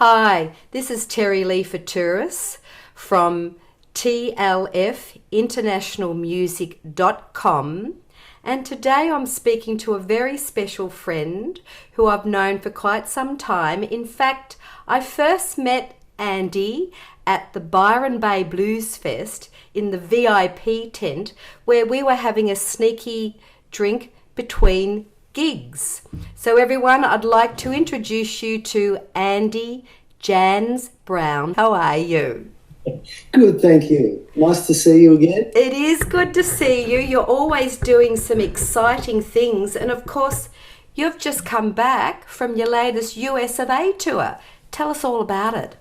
Hi, this is Terri Fatouros from tlfinternationalmusic.com, and today I'm speaking to a very special friend who I've known for quite some time. In fact, I first met Andy at the Byron Bay Blues Fest in the VIP tent where we were having a sneaky drink between gigs. So everyone, I'd like to introduce you to Andy Jans Brown. How are you? Good, thank you. Nice to see you again. It is good to see you. You're always doing some exciting things, and of course you've just come back from your latest US of A tour. Tell us all about it.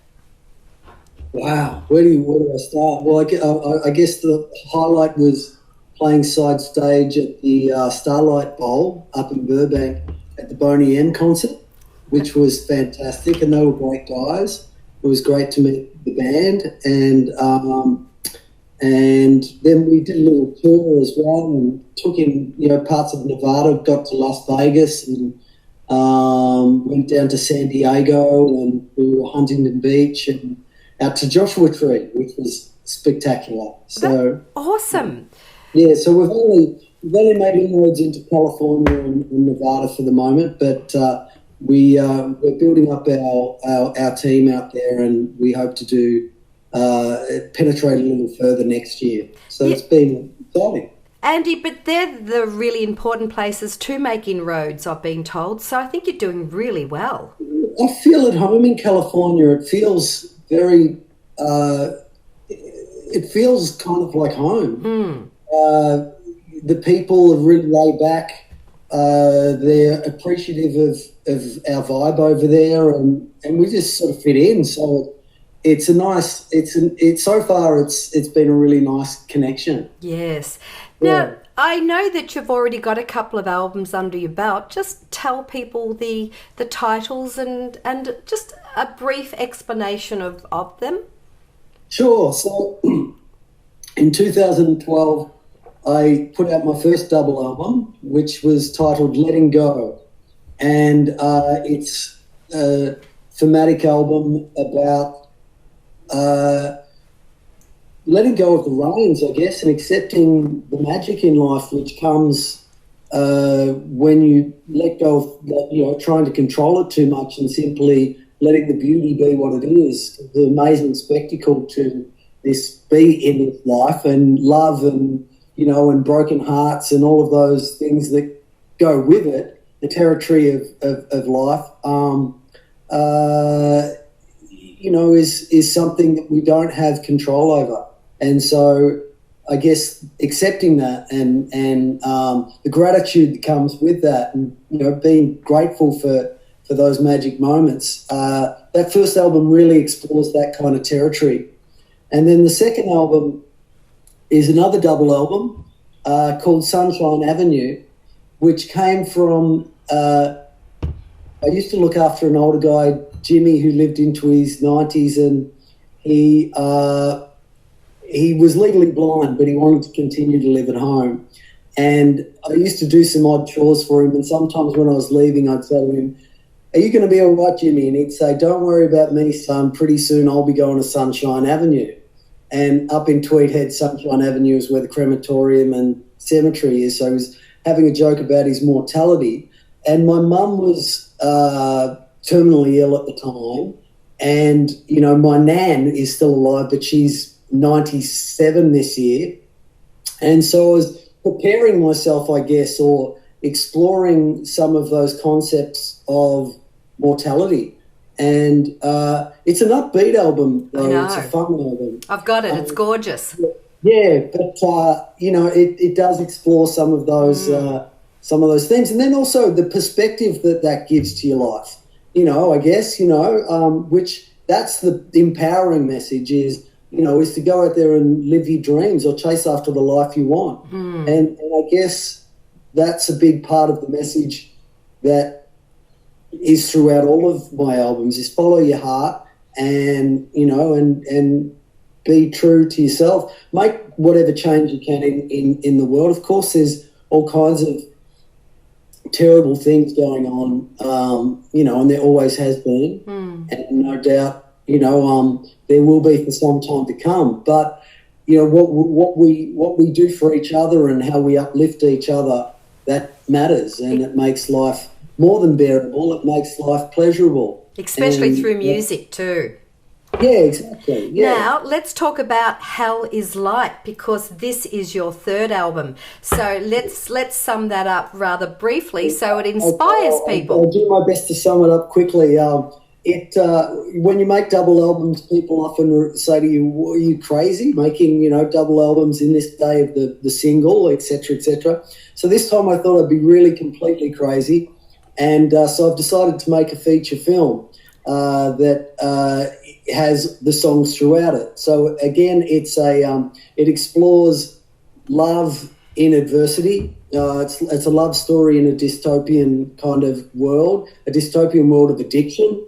Wow, where do I start? Well, I guess the highlight was playing side stage at the Starlight Bowl up in Burbank at the Boney M concert, which was fantastic, and they were great guys. It was great to meet the band, and then we did a little tour as well, and took in parts of Nevada, got to Las Vegas, and went down to San Diego, and we were Huntington Beach, and out to Joshua Tree, which was spectacular. So awesome. Yeah, so we've only made inroads into California and Nevada for the moment, but we're building up our team out there, and we hope to penetrate a little further next year. So It's been exciting. Andy, but they're the really important places to make inroads, I've been told, so I think you're doing really well. I feel at home in California. It feels very, it feels kind of like home. The people are really laid back. They're appreciative of our vibe over there, and we just sort of fit in. So it's so far it's been a really nice connection. Yes. Yeah. Now, I know that you've already got a couple of albums under your belt. Just tell people the titles and just a brief explanation of them. Sure. So in 2012, I put out my first double album, which was titled Letting Go. And it's a thematic album about letting go of the reins, I guess, and accepting the magic in life which comes when you let go of trying to control it too much and simply letting the beauty be what it is. The amazing spectacle to this be in this life, and love, and and broken hearts and all of those things that go with it, the territory of life, is something that we don't have control over. And so I guess accepting that and the gratitude that comes with that, and, being grateful for those magic moments. That first album really explores that kind of territory. And then the second album is another double album called Sunshine Avenue, which came from, I used to look after an older guy, Jimmy, who lived into his 90s, and he was legally blind, but he wanted to continue to live at home. And I used to do some odd chores for him, and sometimes when I was leaving, I'd say to him, "Are you going to be all right, Jimmy?" And he'd say, "Don't worry about me, son. Pretty soon I'll be going to Sunshine Avenue." And up in Tweed Head, Sunshine Avenue is where the crematorium and cemetery is. So he was having a joke about his mortality. And my mum was terminally ill at the time. And, my nan is still alive, but she's 97 this year. And so I was preparing myself, I guess, or exploring some of those concepts of mortality. And it's an upbeat album, though. It's a fun album. I've got it. It's gorgeous. Yeah, but it does explore some of those themes, and then also the perspective that gives to your life. I guess which that's the empowering message is to go out there and live your dreams or chase after the life you want. And I guess that's a big part of the message that is throughout all of my albums, is follow your heart and be true to yourself. Make whatever change you can in the world. Of course, there's all kinds of terrible things going on, and there always has been, and no doubt, there will be for some time to come. But what we do for each other and how we uplift each other, that matters, and it makes life more than bearable. It makes life pleasurable, especially through music too. Yeah, exactly. Yeah. Now, let's talk about Hell is Light, because this is your third album. So let's sum that up rather briefly so it inspires people. I'll do my best to sum it up quickly. When you make double albums, people often say to you, "Are you crazy making double albums in this day of the single, etc., etc." So this time I thought I'd be really completely crazy, and so I've decided to make a feature film that has the songs throughout it. So again, it explores love in adversity. It's a love story in a dystopian kind of world, a dystopian world of addiction.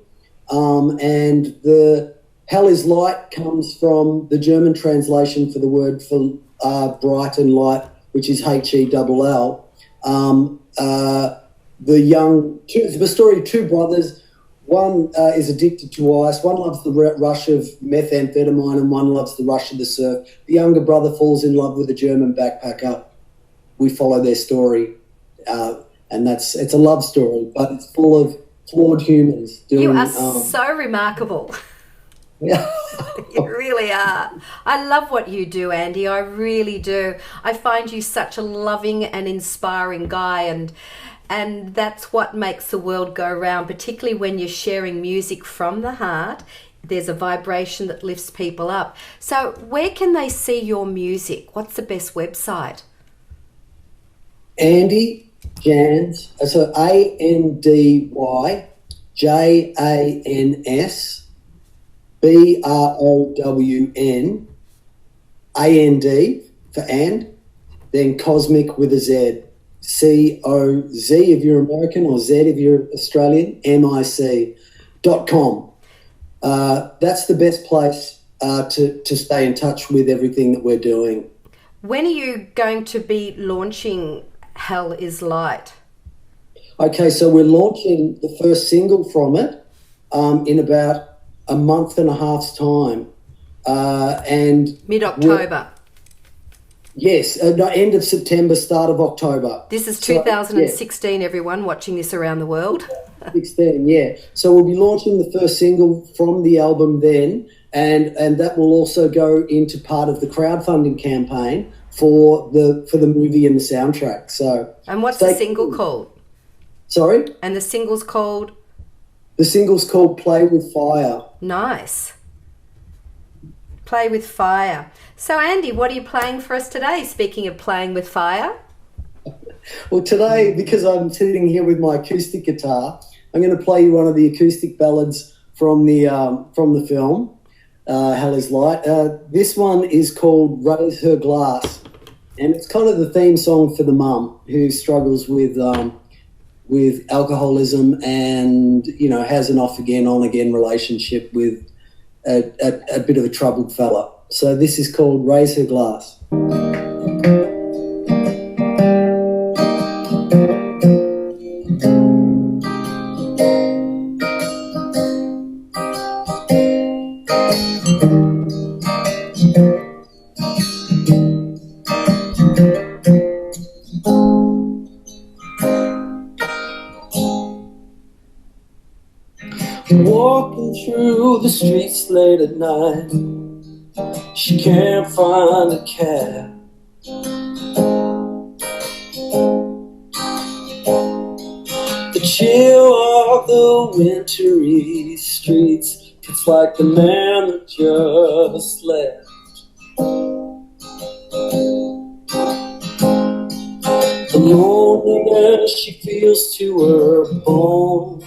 And the Hell is Light comes from the German translation for the word for bright and light, which is HELL. The story of two brothers. One is addicted to ice. One loves the rush of methamphetamine, and one loves the rush of the surf. The younger brother falls in love with a German backpacker. We follow their story, and it's a love story, but it's full of flawed humans. You are so remarkable. Yeah. You really are. I love what you do, Andy. I really do. I find you such a loving and inspiring guy, and that's what makes the world go round, particularly when you're sharing music from the heart. There's a vibration that lifts people up. So where can they see your music? What's the best website? Andy Jans, so ANDYJANSBROWNAND for and, then Cosmic with a Z. COZ if you're American, or Z if you're Australian, MIC.com. That's the best place to stay in touch with everything that we're doing. When are you going to be launching Hell is Light? Okay, so we're launching the first single from it in about a month and a half's time. And mid-October. Yes, end of September, start of October. This is 2016, everyone watching this around the world. 16, yeah. So we'll be launching the first single from the album then, and that will also go into part of the crowdfunding campaign for the movie and the soundtrack. So. And what's the single called? Sorry? And the single's called? The single's called Play With Fire. Nice. Play with Fire. So, Andy, what are you playing for us today, speaking of playing with fire? Well, today, because I'm sitting here with my acoustic guitar, I'm going to play you one of the acoustic ballads from the film, Hell is Light. This one is called Raise Her Glass, and it's kind of the theme song for the mum who struggles with alcoholism and, has an off-again, on-again relationship with a bit of a troubled fella. So this is called Raise Her Glass. Walking through the streets late at night, she can't find a cab. The chill of the wintry streets, it's like the man that just left. The loneliness she feels to her bones.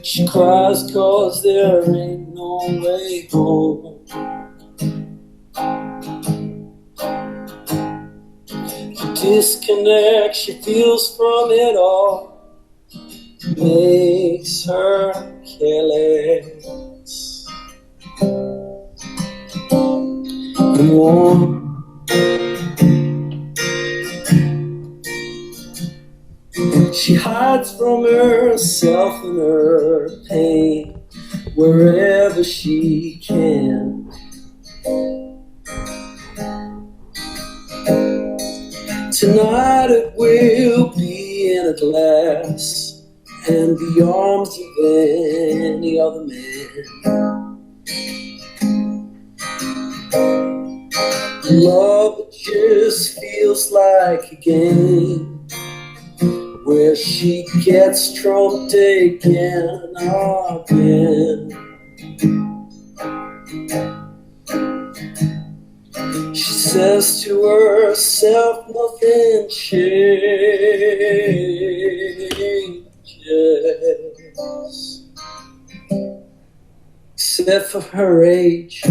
She cries 'cause there ain't no way home. The disconnect she feels from it all makes her careless and warm. She hides from herself and her pain wherever she can. Tonight it will be in a glass and the arms of any other man. Love just feels like a game where she gets trumped again and again. She says to herself nothing changes except for her age.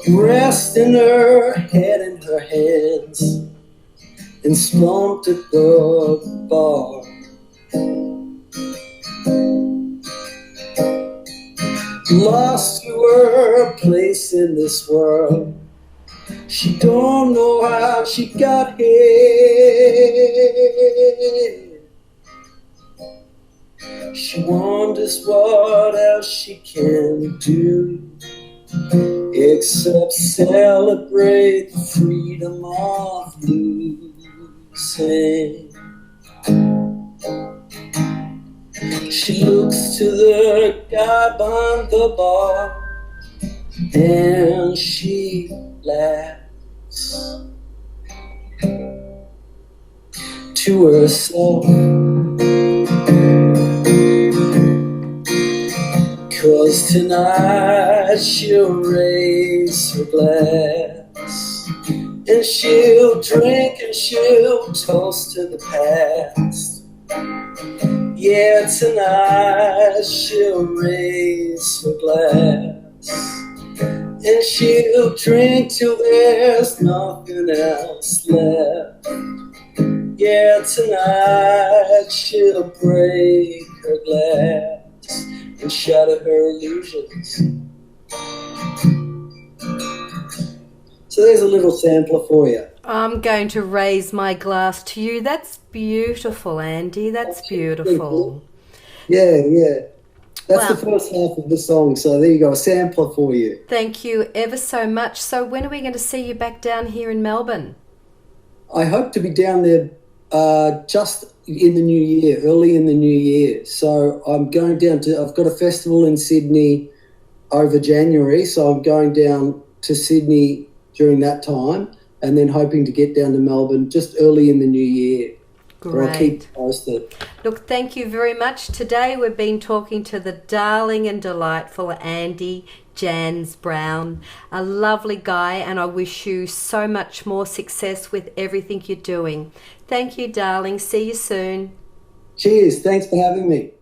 Resting her head in her hands and slumped at the bar. Lost to her place in this world. She don't know how she got here. She wonders what else she can do except celebrate the freedom of losing. She looks to the guy behind the bar and she laughs to herself, 'cause tonight she'll raise her glass and she'll drink and she'll toast to the past. Yeah, tonight she'll raise her glass and she'll drink till there's nothing else left. Yeah, tonight she'll break her glass and shatter her illusions. So there's a little sampler for you. I'm going to raise my glass to you. That's beautiful, Andy. That's beautiful. Yeah. That's the first half of the song. So there you go, a sampler for you. Thank you ever so much. So when are we going to see you back down here in Melbourne? I hope to be down there just in the new year, early in the new year. So I'm going down to, I've got a festival in Sydney over January. So I'm going down to Sydney during that time and then hoping to get down to Melbourne just early in the new year. Great. I'll keep you posted. Look, thank you very much. Today we've been talking to the darling and delightful Andy Jans Brown, a lovely guy, and I wish you so much more success with everything you're doing. Thank you, darling. See you soon. Cheers. Thanks for having me.